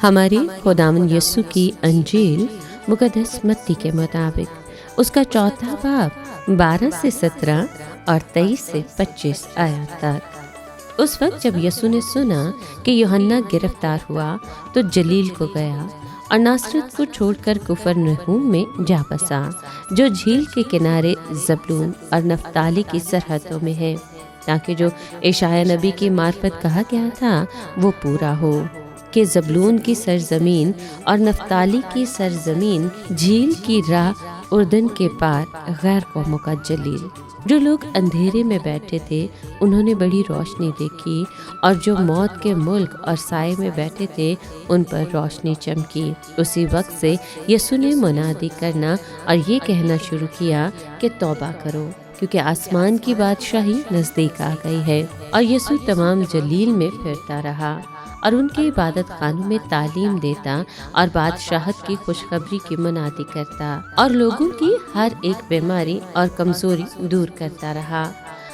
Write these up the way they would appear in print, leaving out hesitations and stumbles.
ہماری خداوند یسوع کی انجیل مقدس متی کے مطابق اس کا 4 باب 12 سے 17 اور 23 سے 25 آیات تک۔ اس وقت جب یسوع نے سنا کہ یوحنا گرفتار ہوا تو جلیل کو گیا اور ناصرت کو چھوڑ کر کفرنہوم میں جا بسا، جو جھیل کے کنارے زبلون اور نفتالی کی سرحدوں میں ہے، تاکہ جو اشعیا نبی کی معرفت کہا گیا تھا وہ پورا ہو کہ زبلون کی سرزمین اور نفتالی کی سرزمین جھیل کی راہ اردن کے پار غیر قوموں کا جلیل۔ جو لوگ اندھیرے میں بیٹھے تھے انہوں نے بڑی روشنی دیکھی، اور جو موت کے ملک اور سائے میں بیٹھے تھے ان پر روشنی چمکی۔ اسی وقت سے یسوع نے منادی کرنا اور یہ کہنا شروع کیا کہ توبہ کرو، کیونکہ آسمان کی بادشاہی نزدیک آ گئی ہے۔ اور یسوع تمام جلیل میں پھرتا رہا اور ان کے عبادت خانوں میں تعلیم دیتا اور بادشاہت کی خوشخبری کی منادی کرتا، اور لوگوں کی ہر ایک بیماری اور کمزوری دور کرتا رہا۔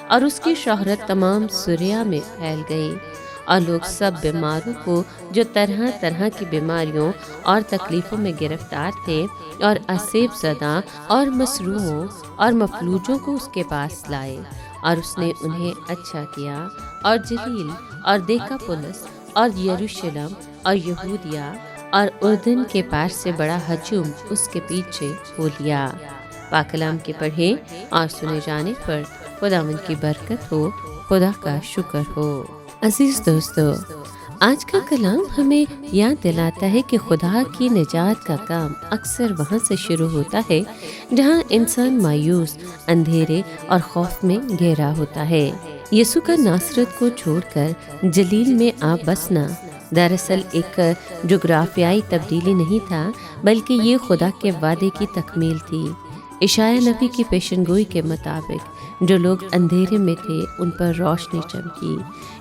اور اس کی شہرت تمام سوریا میں پھیل گئی، اور لوگ سب بیماروں کو جو طرح طرح کی بیماریوں اور تکلیفوں میں گرفتار تھے اور اسیب زدہ اور مسروعوں اور مفلوجوں کو اس کے پاس لائے، اور اس نے انہیں اچھا کیا۔ اور جلیل اور دیکاپولس اور یروشلم اور یہودیہ اور اردن کے پار سے بڑا ہجوم اس کے پیچھے ہو لیا۔ پاک کلام کے پڑھے اور سنے جانے پر خداوند کی برکت ہو، خدا کا شکر ہو۔ عزیز دوستو، آج کا کلام ہمیں یاد دلاتا ہے کہ خدا کی نجات کا کام اکثر وہاں سے شروع ہوتا ہے جہاں انسان مایوس، اندھیرے اور خوف میں گھیرا ہوتا ہے۔ یسوع کا ناصرت کو چھوڑ کر جلیل میں آ بسنا دراصل ایک جغرافیائی تبدیلی نہیں تھا، بلکہ یہ خدا کے وعدے کی تکمیل تھی۔ اشعیا نبی کی پیشنگوئی کے مطابق جو لوگ اندھیرے میں تھے ان پر روشنی چمکی۔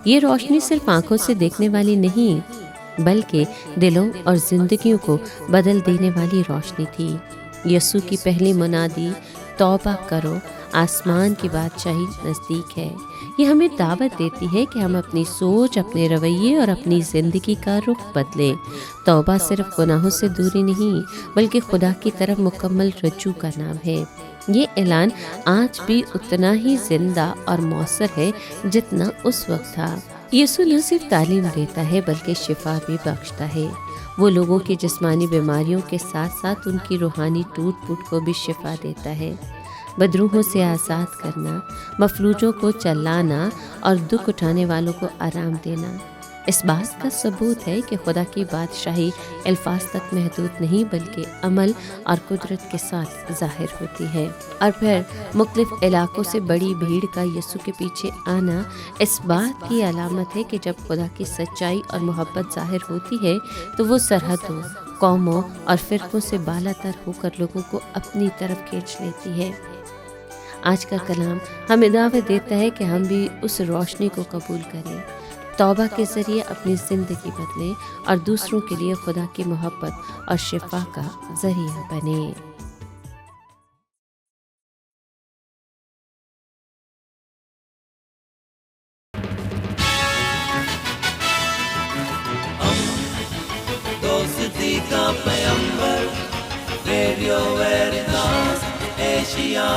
یہ روشنی صرف آنکھوں سے دیکھنے والی نہیں، بلکہ دلوں اور زندگیوں کو بدل دینے والی روشنی تھی۔ یسوع کی پہلی منادی توبہ کرو، آسمان کی بادشاہی نزدیک ہے، یہ ہمیں دعوت دیتی ہے کہ ہم اپنی سوچ، اپنے رویے اور اپنی زندگی کا رخ بدلیں۔ توبہ صرف گناہوں سے دوری نہیں، بلکہ خدا کی طرف مکمل رجوع کا نام ہے۔ یہ اعلان آج بھی اتنا ہی زندہ اور مؤثر ہے جتنا اس وقت تھا۔ یسوع نہ صرف تعلیم دیتا ہے بلکہ شفا بھی بخشتا ہے۔ وہ لوگوں کی جسمانی بیماریوں کے ساتھ ساتھ ان کی روحانی ٹوٹ پھوٹ کو بھی شفا دیتا ہے۔ بدروحوں سے آزاد کرنا، مفلوجوں کو چلانا اور دکھ اٹھانے والوں کو آرام دینا، اس بات کا ثبوت ہے کہ خدا کی بادشاہی الفاظ تک محدود نہیں بلکہ عمل اور قدرت کے ساتھ ظاہر ہوتی ہے۔ اور پھر مختلف علاقوں سے بڑی بھیڑ کا یسوع کے پیچھے آنا اس بات کی علامت ہے کہ جب خدا کی سچائی اور محبت ظاہر ہوتی ہے تو وہ سرحدوں، قوموں اور فرقوں سے بالا تر ہو کر لوگوں کو اپنی طرف کھینچ لیتی ہے۔ آج کا کلام ہمیں دعوت دیتا ہے کہ ہم بھی اس روشنی کو قبول کریں، توبہ کے ذریعے اپنی زندگی بدلیں اور دوسروں کے لیے خدا کی محبت اور شفا کا ذریعہ بنیں۔ دوستی کا پیمبر، ریڈیو ویریتاس ایشیا۔